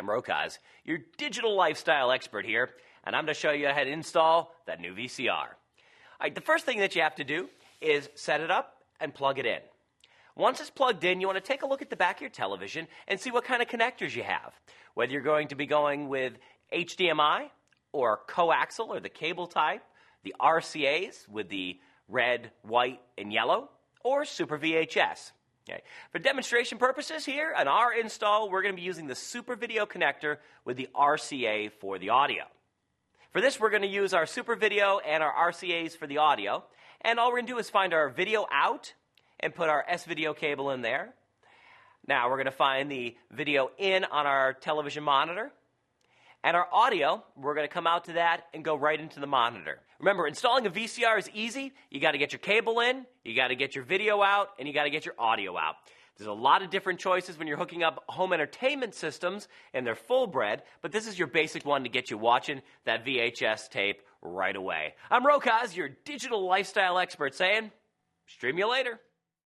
I'm Rokaz, your digital lifestyle expert here, and I'm going to show you how to install that new VCR. All right, the first thing that you have to do is set it up and plug it in. Once it's plugged in, you want to take a look at the back of your television and see what kind of connectors you have. Whether you're going to be going with HDMI or coaxial or the cable type, the RCAs with the red, white, and yellow, or Super VHS. Okay. For demonstration purposes here, on our install, we're going to be using the Super Video connector with the RCA for the audio. For this, we're going to use our Super Video and our RCAs for the audio, and all we're going to do is find our video out and put our S-Video cable in there. Now, we're going to find the video in on our television monitor. And our audio, we're going to come out to that and go right into the monitor. Remember, installing a VCR is easy. You got to get your cable in, you got to get your video out, and you got to get your audio out. There's a lot of different choices when you're hooking up home entertainment systems, and they're full bred, but this is your basic one to get you watching that VHS tape right away. I'm Rokaz, your digital lifestyle expert, saying, stream you later.